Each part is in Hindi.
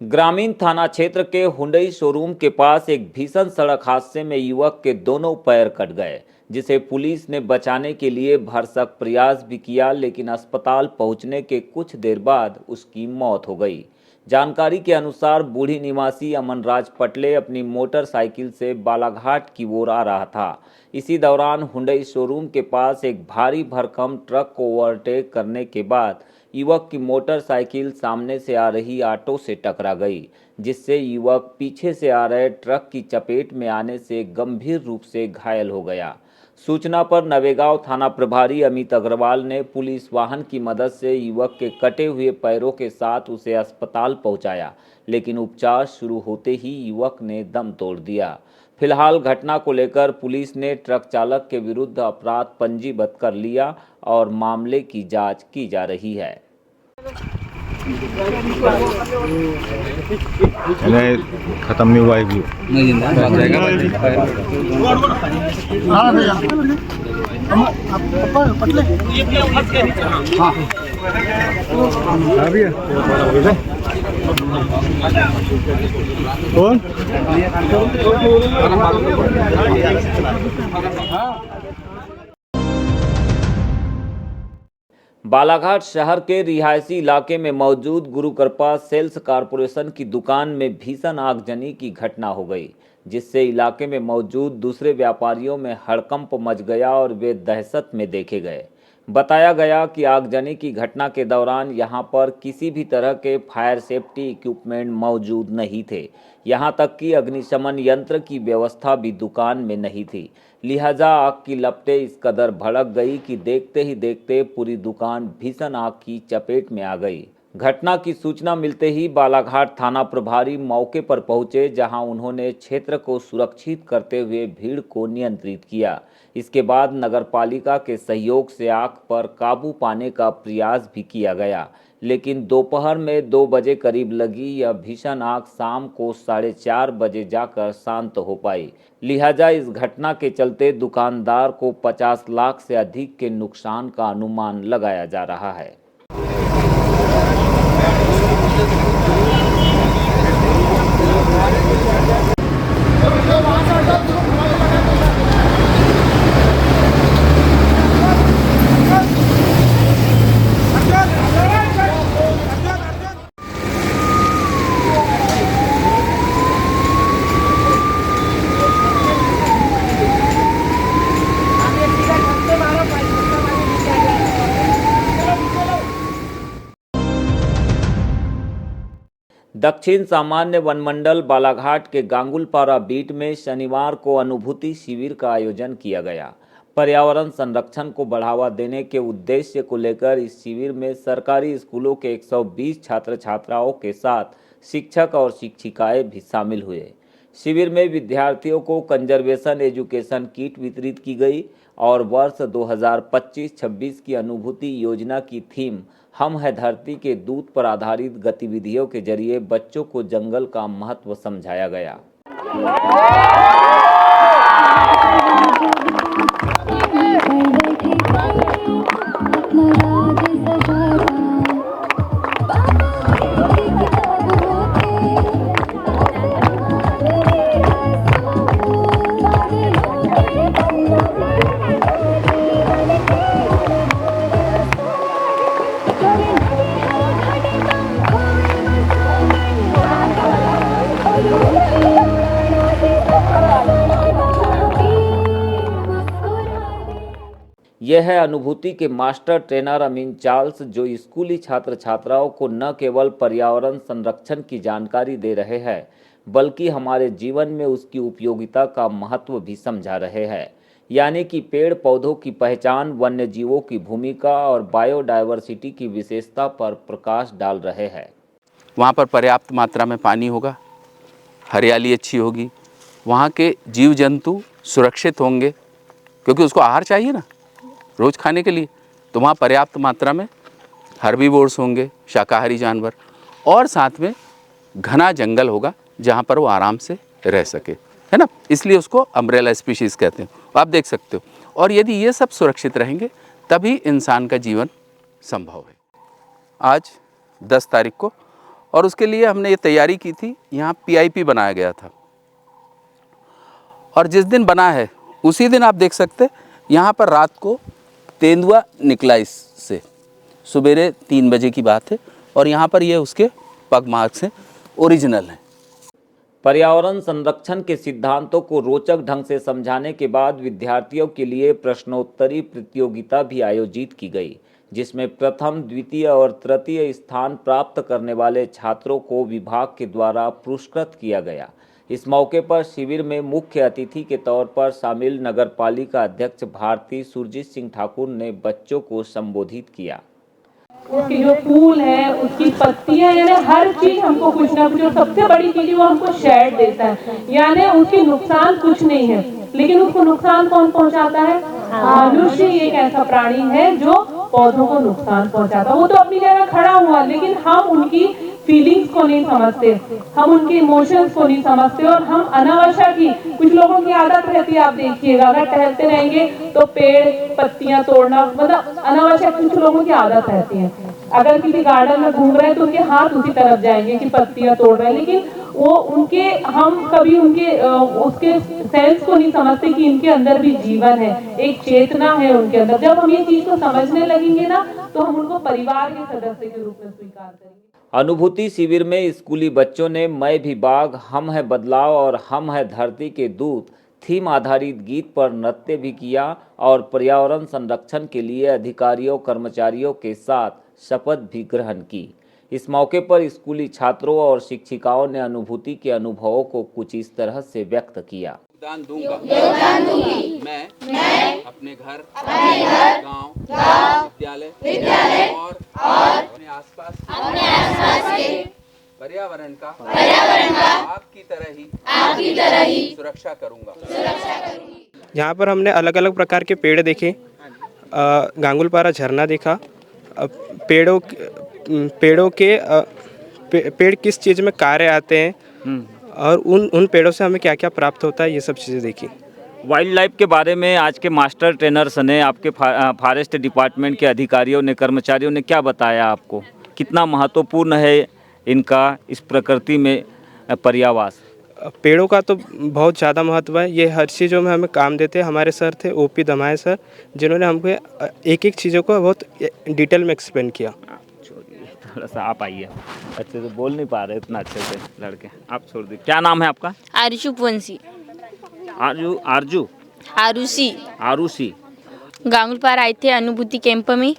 ग्रामीण थाना क्षेत्र के हुंडई शोरूम के पास एक भीषण सड़क हादसे में युवक के दोनों पैर कट गए, जिसे पुलिस ने बचाने के लिए भरसक प्रयास भी किया, लेकिन अस्पताल पहुंचने के कुछ देर बाद उसकी मौत हो गई। जानकारी के अनुसार बूढ़ी निवासी अमनराज पटले अपनी मोटरसाइकिल से बालाघाट की ओर आ रहा था। इसी दौरान हुंडई शोरूम के पास एक भारी भरकम ट्रक को ओवरटेक करने के बाद युवक की मोटरसाइकिल सामने से आ रही ऑटो से टकरा गई, जिससे युवक पीछे से आ रहे ट्रक की चपेट में आने से गंभीर रूप से घायल हो गया। सूचना पर नवेगांव थाना प्रभारी अमित अग्रवाल ने पुलिस वाहन की मदद से युवक के कटे हुए पैरों के साथ उसे अस्पताल पहुंचाया, लेकिन उपचार शुरू होते ही युवक ने दम तोड़ दिया। फिलहाल घटना को लेकर पुलिस ने ट्रक चालक के विरुद्ध अपराध पंजीबद्ध कर लिया और मामले की जांच की जा रही है। खत्म नहीं हुआ है नहीं जिंदा भाग जाएगा हाँ भैया पटले हाँ भैया कौन बालाघाट शहर के रिहायशी इलाके में मौजूद गुरु कृपा सेल्स कॉरपोरेशन की दुकान में भीषण आगजनी की घटना हो गई, जिससे इलाके में मौजूद दूसरे व्यापारियों में हड़कंप मच गया और वे दहशत में देखे गए। बताया गया कि आगजनी की घटना के दौरान यहां पर किसी भी तरह के फायर सेफ्टी इक्विपमेंट मौजूद नहीं थे। यहां तक कि अग्निशमन यंत्र की व्यवस्था भी दुकान में नहीं थी। लिहाजा आग की लपटें इस कदर भड़क गई कि देखते ही देखते पूरी दुकान भीषण आग की चपेट में आ गई। घटना की सूचना मिलते ही बालाघाट थाना प्रभारी मौके पर पहुंचे, जहां उन्होंने क्षेत्र को सुरक्षित करते हुए भीड़ को नियंत्रित किया। इसके बाद नगरपालिका के सहयोग से आग पर काबू पाने का प्रयास भी किया गया, लेकिन दोपहर में 2 बजे करीब लगी यह भीषण आग शाम को 4:30 बजे जाकर शांत हो पाई। लिहाजा इस घटना के चलते दुकानदार को 50 लाख से अधिक के नुकसान का अनुमान लगाया जा रहा है। दक्षिण सामान्य वनमंडल बालाघाट के गांगुलपारा बीट में शनिवार को अनुभूति शिविर का आयोजन किया गया। पर्यावरण संरक्षण को बढ़ावा देने के उद्देश्य को लेकर इस शिविर में सरकारी स्कूलों के 120 छात्र छात्राओं के साथ शिक्षक और शिक्षिकाएं भी शामिल हुए। शिविर में विद्यार्थियों को कंजर्वेशन एजुकेशन किट वितरित की गई और वर्ष 2025-26 की अनुभूति योजना की थीम हम है धरती के दूत पर आधारित गतिविधियों के जरिए बच्चों को जंगल का महत्व समझाया गया। यह है अनुभूति के मास्टर ट्रेनर अमीन चार्ल्स, जो स्कूली छात्र छात्राओं को न केवल पर्यावरण संरक्षण की जानकारी दे रहे हैं, बल्कि हमारे जीवन में उसकी उपयोगिता का महत्व भी समझा रहे हैं। यानी कि पेड़ पौधों की पहचान, वन्य जीवों की भूमिका और बायोडायवर्सिटी की विशेषता पर प्रकाश डाल रहे हैं। वहाँ पर पर्याप्त मात्रा में पानी होगा, हरियाली अच्छी होगी, वहाँ के जीव जंतु सुरक्षित होंगे, क्योंकि उसको आहार चाहिए ना रोज़ खाने के लिए। तो वहाँ पर्याप्त मात्रा में हर्बीवोर्स होंगे, शाकाहारी जानवर, और साथ में घना जंगल होगा जहाँ पर वो आराम से रह सके, है ना। इसलिए उसको अम्ब्रेला स्पीशीज़ कहते हैं, आप देख सकते हो। और यदि ये सब सुरक्षित रहेंगे तभी इंसान का जीवन संभव है। आज 10 तारीख को और उसके लिए हमने ये तैयारी की थी। यहाँ PIP बनाया गया था और जिस दिन बना है उसी दिन आप देख सकते यहाँ पर रात को तेंदुआ निकला इससे, सवेरे 3 बजे की बात है, और यहाँ पर ये उसके पग मार्क्स हैं, ओरिजिनल हैं। पर्यावरण संरक्षण के सिद्धांतों को रोचक ढंग से समझाने के बाद विद्यार्थियों के लिए प्रश्नोत्तरी प्रतियोगिता भी आयोजित की गई, जिसमें प्रथम, द्वितीय और तृतीय स्थान प्राप्त करने वाले छात्रों को विभाग के द्वारा पुरस्कृत किया गया। इस मौके पर शिविर में मुख्य अतिथि के तौर पर शामिल नगर पालिका अध्यक्ष भारती सुरजीत सिंह ठाकुर ने बच्चों को संबोधित किया। उसके जो फूल है, उसकी पत्तियां, यानी हर चीज हमको कुछ ना कुछ, और सबसे बड़ी चीज है वो हमको शेड देता है, यानी उसकी नुकसान कुछ नहीं है, लेकिन उसको नुकसान कौन पहुंचाता है? मनुष्य एक ऐसा प्राणी है जो पौधों को नुकसान पहुंचाता है। वो तो अपनी जगह खड़ा हुआ, लेकिन हम उनकी फीलिंग्स को नहीं समझते, हम उनके इमोशंस को नहीं समझते, और हम अनावश्यक ही, कुछ लोगों की आदत रहती है, आप देखिएगा अगर टहलते रहेंगे तो पेड़ पत्तियां तोड़ना, मतलब अनावश्यक कुछ लोगों की आदत रहती है। अगर किसी गार्डन में घूम रहे हैं तो उनके हाथ उसी तरफ जाएंगे कि पत्तियां तोड़ रहे हैं, लेकिन वो उनके, हम कभी उनके उसके सेंस को नहीं समझते कि इनके अंदर भी जीवन है, एक चेतना है उनके अंदर। जब हम ये चीज को समझने लगेंगे ना, तो हम उनको परिवार के सदस्य के रूप में स्वीकार करेंगे। अनुभूति शिविर में स्कूली बच्चों ने मैं भी बाघ, हम है बदलाव और हम है धरती के दूत थीम आधारित गीत पर नृत्य भी किया और पर्यावरण संरक्षण के लिए अधिकारियों कर्मचारियों के साथ शपथ भी ग्रहण की। इस मौके पर स्कूली छात्रों और शिक्षिकाओं ने अनुभूति के अनुभवों को कुछ इस तरह से व्यक्त किया। योगदान दूंगी मैं अपने घर, गांव, विद्यालय और अपने आसपास के पर्यावरण का आपकी तरह ही सुरक्षा करूंगा। यहाँ पर हमने अलग अलग प्रकार के पेड़ देखे, गांगुलपारा झरना देखा, पेड़ किस चीज़ में कार्य आते हैं और उन पेड़ों से हमें क्या क्या प्राप्त होता है, ये सब चीज़ें देखी। वाइल्ड लाइफ के बारे में आज के मास्टर ट्रेनर्स ने, आपके फॉरेस्ट डिपार्टमेंट के अधिकारियों ने, कर्मचारियों ने क्या बताया आपको? कितना महत्वपूर्ण है इनका इस प्रकृति में पर्यावास? पेड़ों का तो बहुत ज़्यादा महत्व है। ये हर चीज़ों में हमें काम देते हैं। हमारे सर थे OP दमाए सर, जिन्होंने हमको एक एक चीज़ों को बहुत डिटेल में एक्सप्लेन किया। थोड़ा सा आप आइए, अच्छे से बोल नहीं पा रहे इतना अच्छे से लड़के, आप छोड़ दीजिए। क्या नाम है आपका? आरुषि। आरुषि। गांगुलपारा आए थे अनुभूति कैंप में,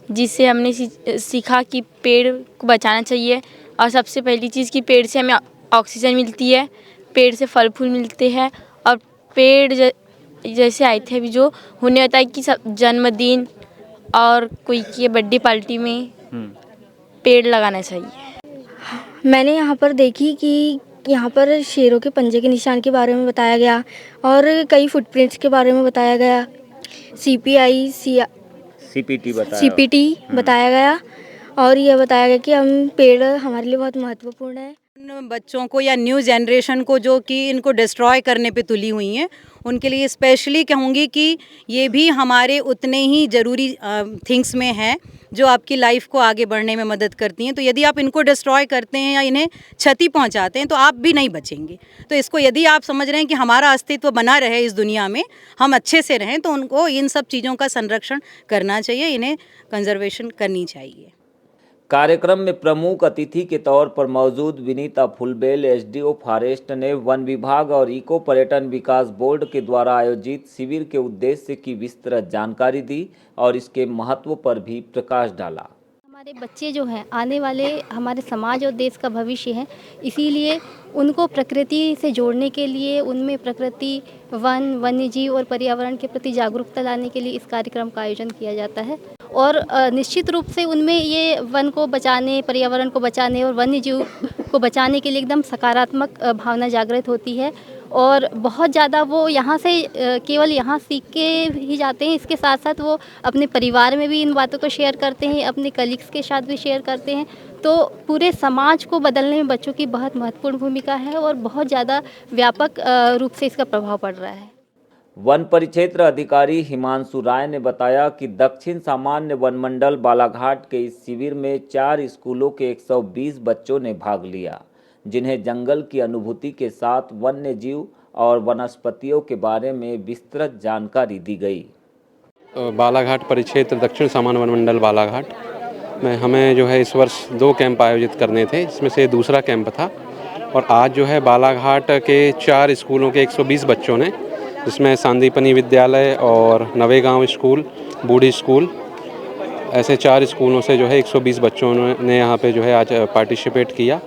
जिससे हमने सीखा कि पेड़ को बचाना चाहिए, और सबसे पहली चीज़ कि पेड़ से हमें ऑक्सीजन मिलती है, पेड़ से फल फूल मिलते हैं, और पेड़ जैसे आए थे अभी जो होने होता है कि सब जन्मदिन और कोई की बर्थडे पार्टी में पेड़ लगाना चाहिए। मैंने यहाँ पर देखी कि यहाँ पर शेरों के पंजे के निशान के बारे में बताया गया और कई फुटप्रिंट्स के बारे में बताया गया, CPT बताया गया, और यह बताया गया कि हम पेड़ हमारे लिए बहुत महत्वपूर्ण है। बच्चों को या न्यू जनरेशन को जो कि इनको डिस्ट्रॉय करने पे तुली हुई हैं, उनके लिए स्पेशली कहूँगी कि ये भी हमारे उतने ही ज़रूरी थिंग्स में है जो आपकी लाइफ को आगे बढ़ने में मदद करती हैं। तो यदि आप इनको डिस्ट्रॉय करते हैं या इन्हें क्षति पहुंचाते हैं तो आप भी नहीं बचेंगे। तो इसको यदि आप समझ रहे हैं कि हमारा अस्तित्व बना रहे इस दुनिया में, हम अच्छे से रहें, तो उनको इन सब चीज़ों का संरक्षण करना चाहिए, इन्हें कंजर्वेशन करनी चाहिए। कार्यक्रम में प्रमुख अतिथि के तौर पर मौजूद विनीता फुलबेल SDO फॉरेस्ट ने वन विभाग और इको पर्यटन विकास बोर्ड के द्वारा आयोजित शिविर के उद्देश्य की विस्तृत जानकारी दी और इसके महत्व पर भी प्रकाश डाला। हमारे बच्चे जो हैं आने वाले हमारे समाज और देश का भविष्य है, इसीलिए उनको प्रकृति से जोड़ने के लिए, उनमें प्रकृति, वन्यजीव और पर्यावरण के प्रति जागरूकता लाने के लिए इस कार्यक्रम का आयोजन किया जाता है। और निश्चित रूप से उनमें ये वन को बचाने, पर्यावरण को बचाने और वन्यजीव को बचाने के लिए एकदम सकारात्मक भावना जागृत होती है, और बहुत ज़्यादा वो यहाँ से केवल यहाँ सीख के ही जाते हैं, इसके साथ साथ वो अपने परिवार में भी इन बातों को शेयर करते हैं, अपने कलीग्स के साथ भी शेयर करते हैं। तो पूरे समाज को बदलने में बच्चों की बहुत महत्वपूर्ण भूमिका है और बहुत ज़्यादा व्यापक रूप से इसका प्रभाव पड़ रहा है। वन परिक्षेत्र अधिकारी हिमांशु राय ने बताया कि दक्षिण सामान्य वन मंडल बालाघाट के इस शिविर में 4 स्कूलों के 120 बच्चों ने भाग लिया, जिन्हें जंगल की अनुभूति के साथ वन्य जीव और वनस्पतियों के बारे में विस्तृत जानकारी दी गई। बालाघाट परिक्षेत्र दक्षिण सामान्य वन मंडल बालाघाट में हमें जो है इस वर्ष 2 कैंप आयोजित करने थे, इसमें से दूसरा कैंप था। और आज जो है बालाघाट के 4 स्कूलों के 120 बच्चों ने, जिसमें सांदीपनी विद्यालय और नवेगांव स्कूल, बूढ़ी स्कूल, ऐसे 4 स्कूलों से जो है 120 बच्चों ने यहाँ पे जो है आज पार्टिसिपेट किया।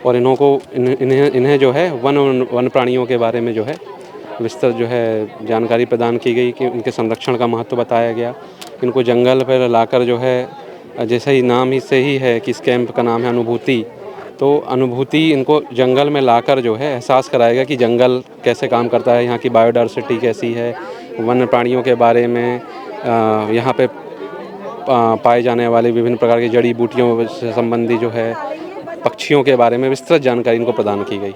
और इन्हें जो है वन प्राणियों के बारे में जो है विस्तृत जो है जानकारी प्रदान की गई कि उनके संरक्षण का महत्व बताया गया। इनको जंगल पर लाकर जो है, जैसे ही नाम ही से ही है कि इस कैंप का नाम है अनुभूति, तो अनुभूति इनको जंगल में लाकर जो है एहसास कराएगा कि जंगल कैसे काम करता है, यहाँ की बायोडायवर्सिटी कैसी है, वन्य प्राणियों के बारे में, यहाँ पे पाए जाने वाले विभिन्न प्रकार की जड़ी बूटियों से संबंधी जो है पक्षियों के बारे में विस्तृत जानकारी इनको प्रदान की गई।